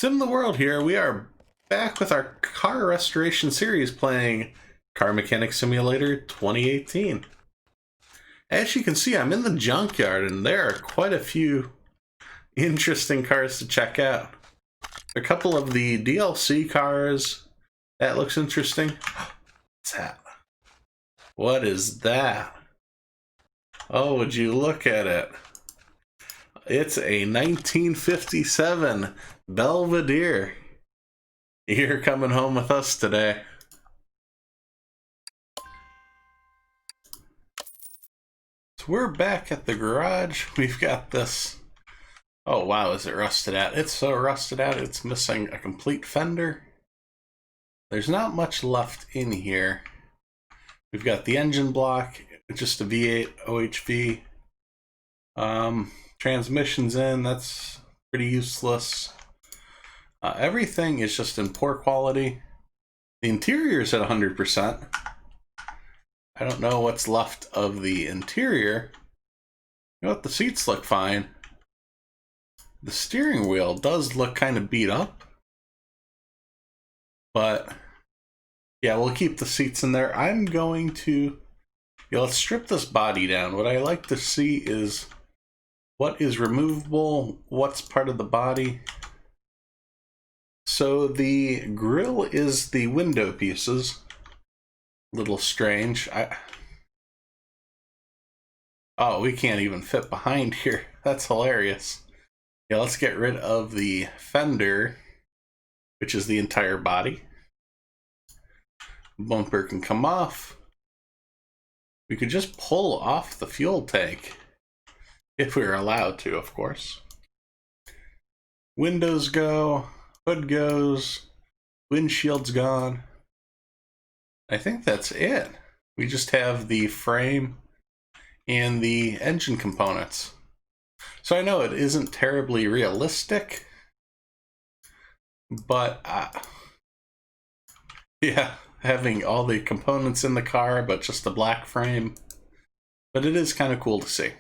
SimTheWorld here. We are back with our car restoration series playing Car Mechanic Simulator 2018. As you can see, I'm in the junkyard and there are quite a few interesting cars to check out. A couple of the DLC cars. That looks interesting. What's that? What is that? Oh, would you look at it? It's a 1957 Belvedere. You're coming home with us today. So we're back at the garage. We've got this. Oh wow, is it rusted out? It's so rusted out, it's missing a complete fender. There's not much left in here. We've got the engine block, just a V8 OHV. Transmission's in, that's pretty useless. Everything is just in poor quality. The interior's at 100%. I don't know what's left of the interior. You know what, the seats look fine. The steering wheel does look kind of beat up. But yeah, we'll keep the seats in there. I'm going to, let's strip this body down. What I like to see is what is removable, what's part of the body. So the grille is the window pieces. A little strange. Oh, we can't even fit behind here. That's hilarious. Yeah, let's get rid of the fender, which is the entire body. Bumper can come off. We could just pull off the fuel tank. If we were allowed to, of course. Windows go, hood goes, windshield's gone. I think that's it. We just have the frame and the engine components. So I know it isn't terribly realistic, but yeah, having all the components in the car, but just the black frame. But it is kind of cool to see.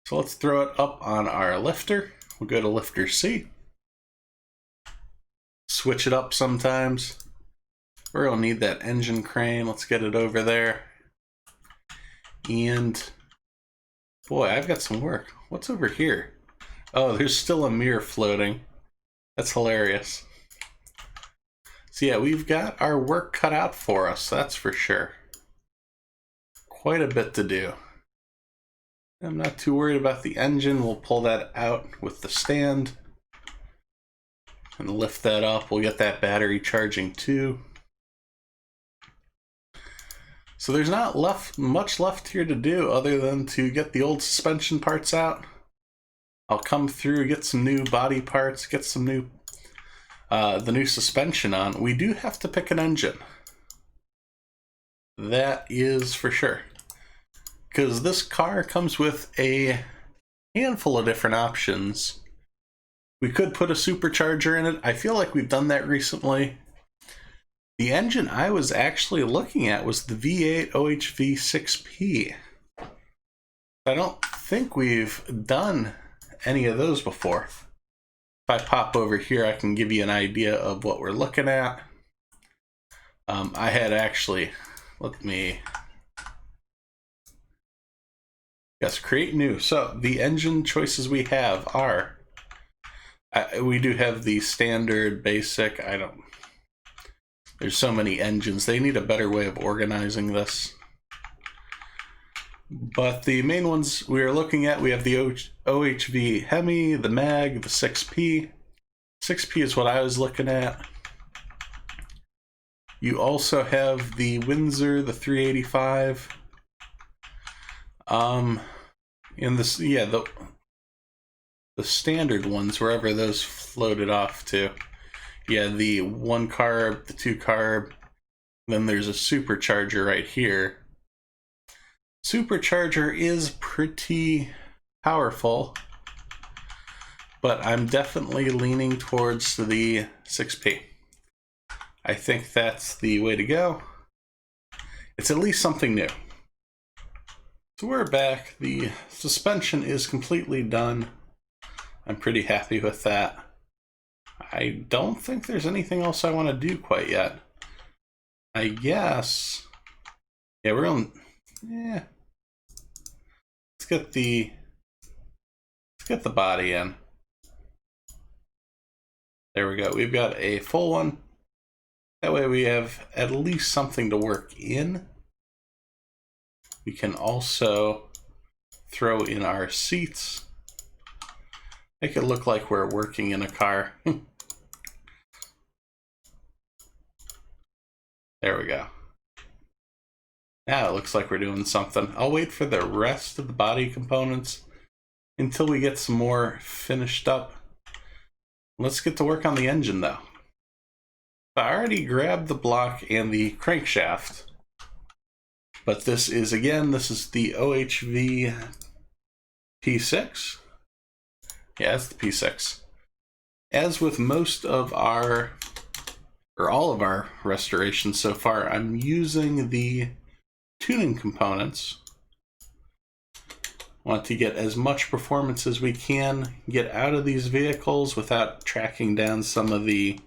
So let's throw it up on our lifter. We'll go to lifter C. Switch it up sometimes. We're gonna need that engine crane. Let's get it over there. And boy, I've got some work. What's over here? Oh, there's still a mirror floating. That's hilarious. So yeah, we've got our work cut out for us, that's for sure. Quite a bit to do. I'm not too worried about the engine. We'll pull that out with the stand and lift that up. We'll get that battery charging too. So there's not much left here to do other than to get the old suspension parts out. I'll come through, get some new body parts, get some new the new suspension on. We do have to pick an engine. That is for sure. Because this car comes with a handful of different options. We could put a supercharger in it. I feel like we've done that recently. The engine I was actually looking at was the V8 OHV 6P. I don't think we've done any of those before. If I pop over here, I can give you an idea of what we're looking at. I had actually, let me... Yes, create new. So the engine choices we have are, we do have the standard, basic, there's so many engines. They need a better way of organizing this. But the main ones we are looking at, we have the OHV Hemi, the Mag, the 6P. 6P is what I was looking at. You also have the Windsor, the 385. In this, yeah, the standard ones, wherever those floated off to. Yeah, the 1 carb, the 2 carb, then there's a supercharger right here. Supercharger is pretty powerful, but I'm definitely leaning towards the 6P. I think that's the way to go. It's at least something new. So we're back. The suspension is completely done. I'm pretty happy with that. I don't think there's anything else I want to do quite yet. I guess. Yeah, we're going. Yeah. Let's get the body in. There we go. We've got a full one. That way we have at least something to work in. We can also throw in our seats. Make it look like we're working in a car. There we go. Now it looks like we're doing something. I'll wait for the rest of the body components until we get some more finished up. Let's get to work on the engine though. I already grabbed the block and the crankshaft, but this is the OHV P6. Yeah, it's the P6. As with most of our, or all of our restorations so far, I'm using the tuning components. Want to get as much performance as we can get out of these vehicles without tracking down some of the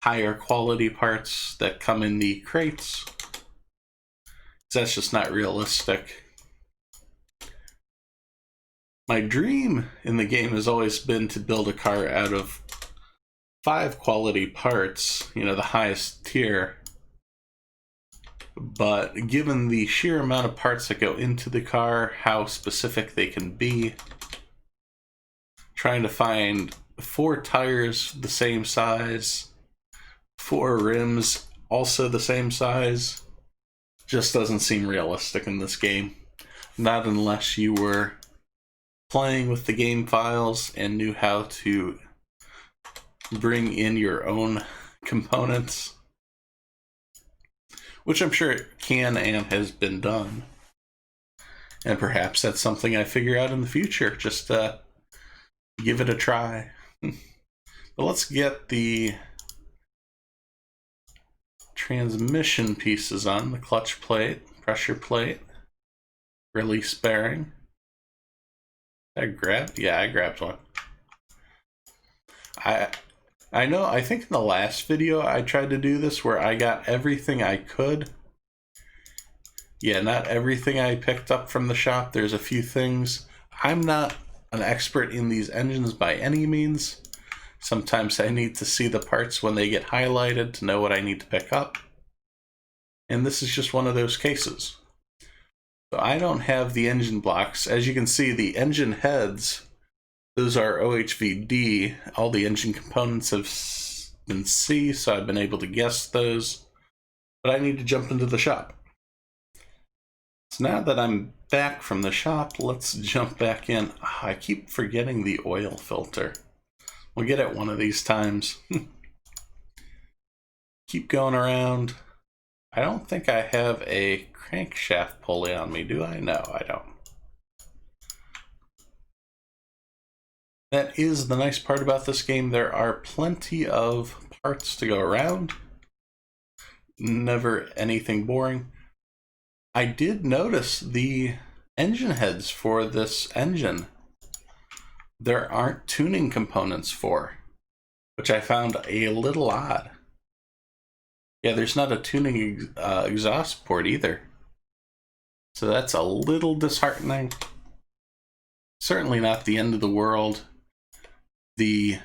higher quality parts that come in the crates. That's just not realistic. My dream in the game has always been to build a car out of 5 quality parts, you know, the highest tier. But given the sheer amount of parts that go into the car, how specific they can be, trying to find 4 tires the same size, 4 rims also the same size, just doesn't seem realistic in this game. Not unless you were playing with the game files and knew how to bring in your own components, which I'm sure it can and has been done. And perhaps that's something I figure out in the future, just give it a try. But let's get the transmission pieces on, the clutch plate, pressure plate, release bearing. I grabbed? Yeah, I grabbed one. I know, I think in the last video I tried to do this where I got everything I could. Yeah, not everything I picked up from the shop. There's a few things. I'm not an expert in these engines by any means. Sometimes I need to see the parts when they get highlighted to know what I need to pick up. And this is just one of those cases. So I don't have the engine blocks. As you can see, the engine heads, those are OHVD. All the engine components have been C, so I've been able to guess those. But I need to jump into the shop. So now that I'm back from the shop, let's jump back in. I keep forgetting the oil filter. We'll get it one of these times. Keep going around. I don't think I have a crankshaft pulley on me, do I? No, I don't. That is the nice part about this game. There are plenty of parts to go around. Never anything boring. I did notice the engine heads for this engine there aren't tuning components for, which I found a little odd. Yeah, there's not a tuning exhaust port either. So that's a little disheartening. Certainly not the end of the world. The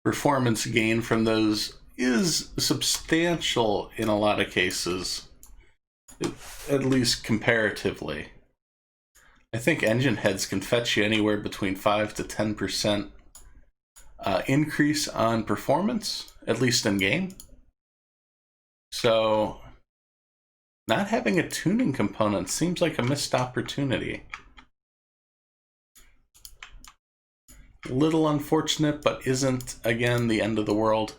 performance gain from those is substantial in a lot of cases, at least comparatively. I think engine heads can fetch you anywhere between 5 to 10% increase on performance, at least in game. So not having a tuning component seems like a missed opportunity. Little unfortunate, but isn't, again, the end of the world.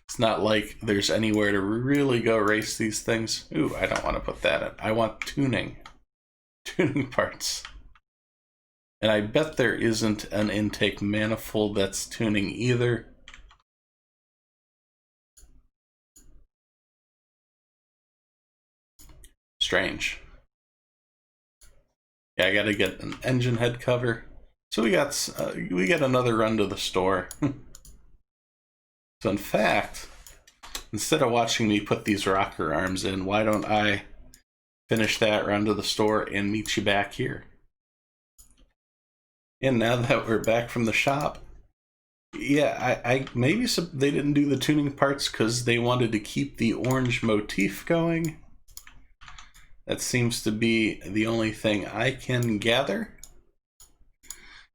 It's not like there's anywhere to really go race these things. Ooh, I don't want to put that in. I want tuning parts. And I bet there isn't an intake manifold that's tuning either. Strange. Yeah, I gotta get an engine head cover. So we get another run to the store. So in fact, instead of watching me put these rocker arms in, why don't I finish that run to the store and meet you back here? And now that we're back from the shop, yeah, I maybe they didn't do the tuning parts because they wanted to keep the orange motif going. That seems to be the only thing I can gather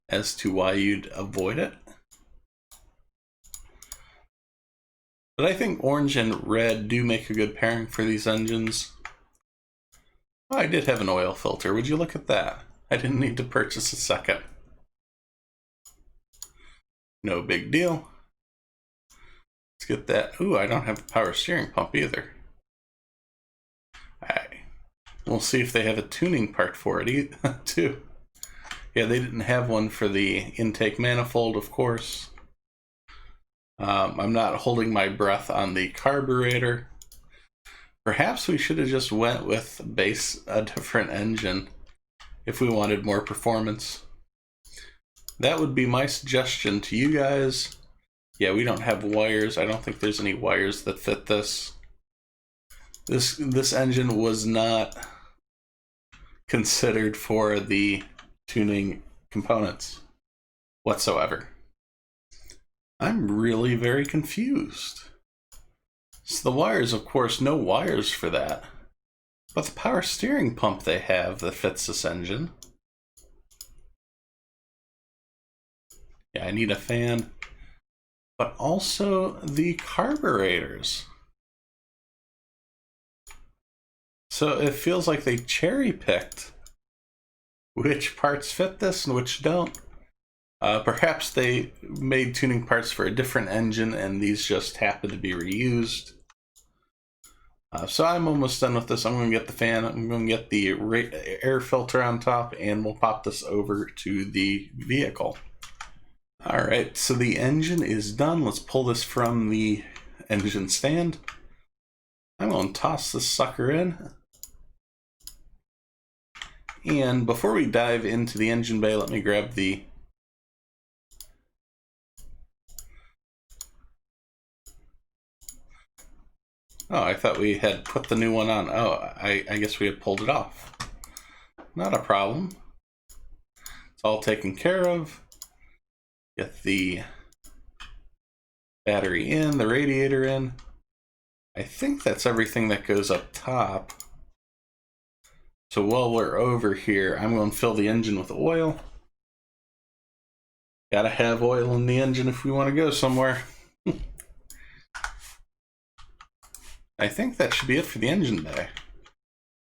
as to why you'd avoid it. But I think orange and red do make a good pairing for these engines. Oh, I did have an oil filter. Would you look at that? I didn't need to purchase a second. No big deal. Let's get that. Ooh, I don't have a power steering pump either. Alright. We'll see if they have a tuning part for it too. Yeah, they didn't have one for the intake manifold, of course. I'm not holding my breath on the carburetor. Perhaps we should have just went with a different engine if we wanted more performance. That would be my suggestion to you guys. Yeah, we don't have wires. I don't think there's any wires that fit this. This engine was not considered for the tuning components whatsoever. I'm really very confused. So the wires, of course, no wires for that. But the power steering pump they have that fits this engine. Yeah, I need a fan. But also the carburetors. So it feels like they cherry-picked which parts fit this and which don't. Perhaps they made tuning parts for a different engine and these just happen to be reused. So I'm almost done with this. I'm going to get the fan, I'm going to get the air filter on top, and we'll pop this over to the vehicle. Alright, so the engine is done. Let's pull this from the engine stand. I'm going to toss this sucker in. And before we dive into the engine bay, let me grab the Oh, I thought we had put the new one on. Oh, I guess we had pulled it off. Not a problem. It's all taken care of. Get the battery in, the radiator in. I think that's everything that goes up top. So while we're over here, I'm going to fill the engine with oil. Gotta have oil in the engine if we want to go somewhere. I think that should be it for the engine bay.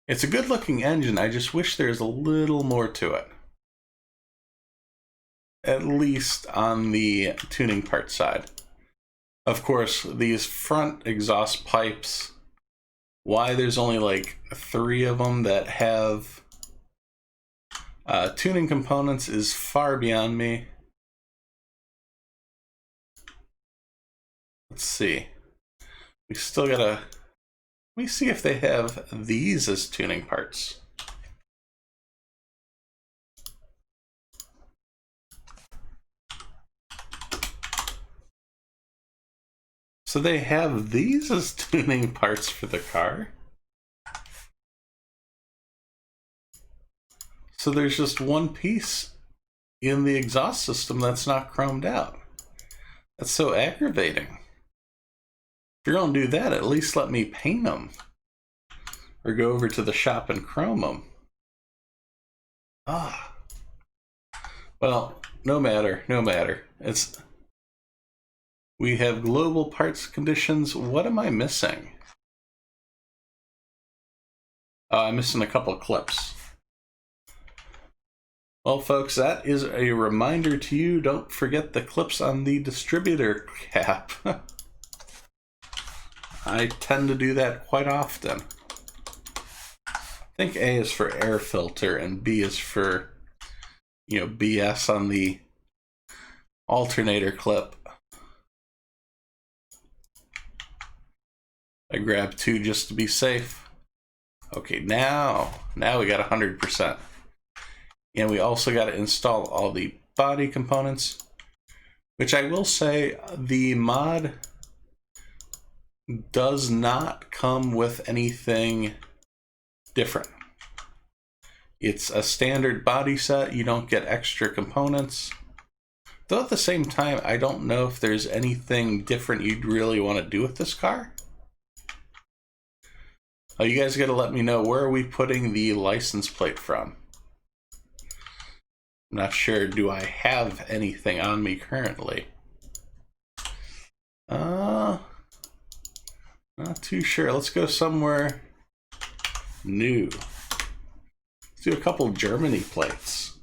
It's a good looking engine, I just wish there's a little more to it. At least on the tuning part side. Of course, these front exhaust pipes, why there's only like 3 of them that have tuning components is far beyond me. Let's see. We still gotta... Let me see if they have these as tuning parts. So they have these as tuning parts for the car. So there's just one piece in the exhaust system that's not chromed out. That's so aggravating. If you're gonna do that, at least let me paint them. Or go over to the shop and chrome them. Ah. Well, no matter, no matter. We have global parts conditions. What am I missing? I'm missing a couple of clips. Well, folks, that is a reminder to you. Don't forget the clips on the distributor cap. I tend to do that quite often. I think A is for air filter and B is for, BS on the alternator clip. I grabbed 2 just to be safe. Okay, now we got 100%. And we also got to install all the body components, which I will say the mod does not come with anything different. It's a standard body set. You don't get extra components. Though at the same time, I don't know if there's anything different you'd really want to do with this car. Oh, you guys got to let me know, where are we putting the license plate from? I'm not sure. Do I have anything on me currently? Not too sure. Let's go somewhere new. Let's do a couple Germany plates.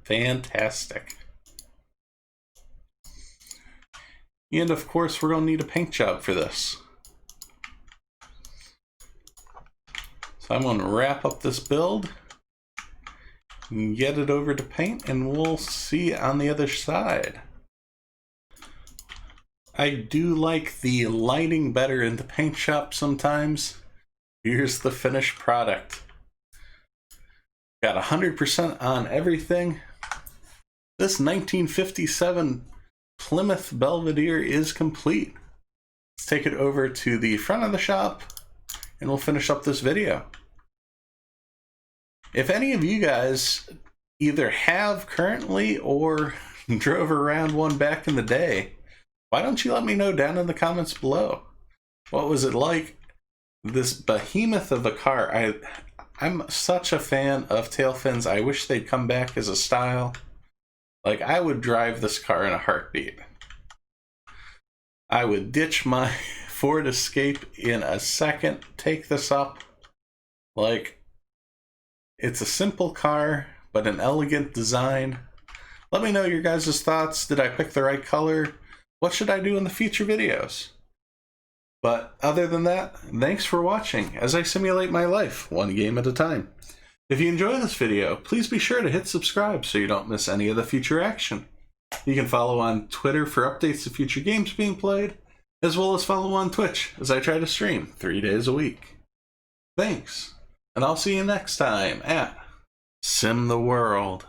Fantastic. And of course, we're going to need a paint job for this. So I'm going to wrap up this build, get it over to paint, and we'll see on the other side. I do like the lighting better in the paint shop sometimes. Here's the finished product. Got 100% on everything. This 1957 Plymouth Belvedere is complete. Let's take it over to the front of the shop and we'll finish up this video. If any of you guys either have currently or drove around one back in the day, why don't you let me know down in the comments below? What was it like? This behemoth of a car. I'm such a fan of tail fins. I wish they'd come back as a style. Like, I would drive this car in a heartbeat. I would ditch my Ford Escape in a second, take this up. Like, it's a simple car, but an elegant design. Let me know your guys' thoughts. Did I pick the right color? What should I do in the future videos? But other than that, thanks for watching as I simulate my life, one game at a time. If you enjoy this video, please be sure to hit subscribe so you don't miss any of the future action. You can follow on Twitter for updates of future games being played, as well as follow on Twitch as I try to stream 3 days a week. Thanks, and I'll see you next time at SimTheWorld.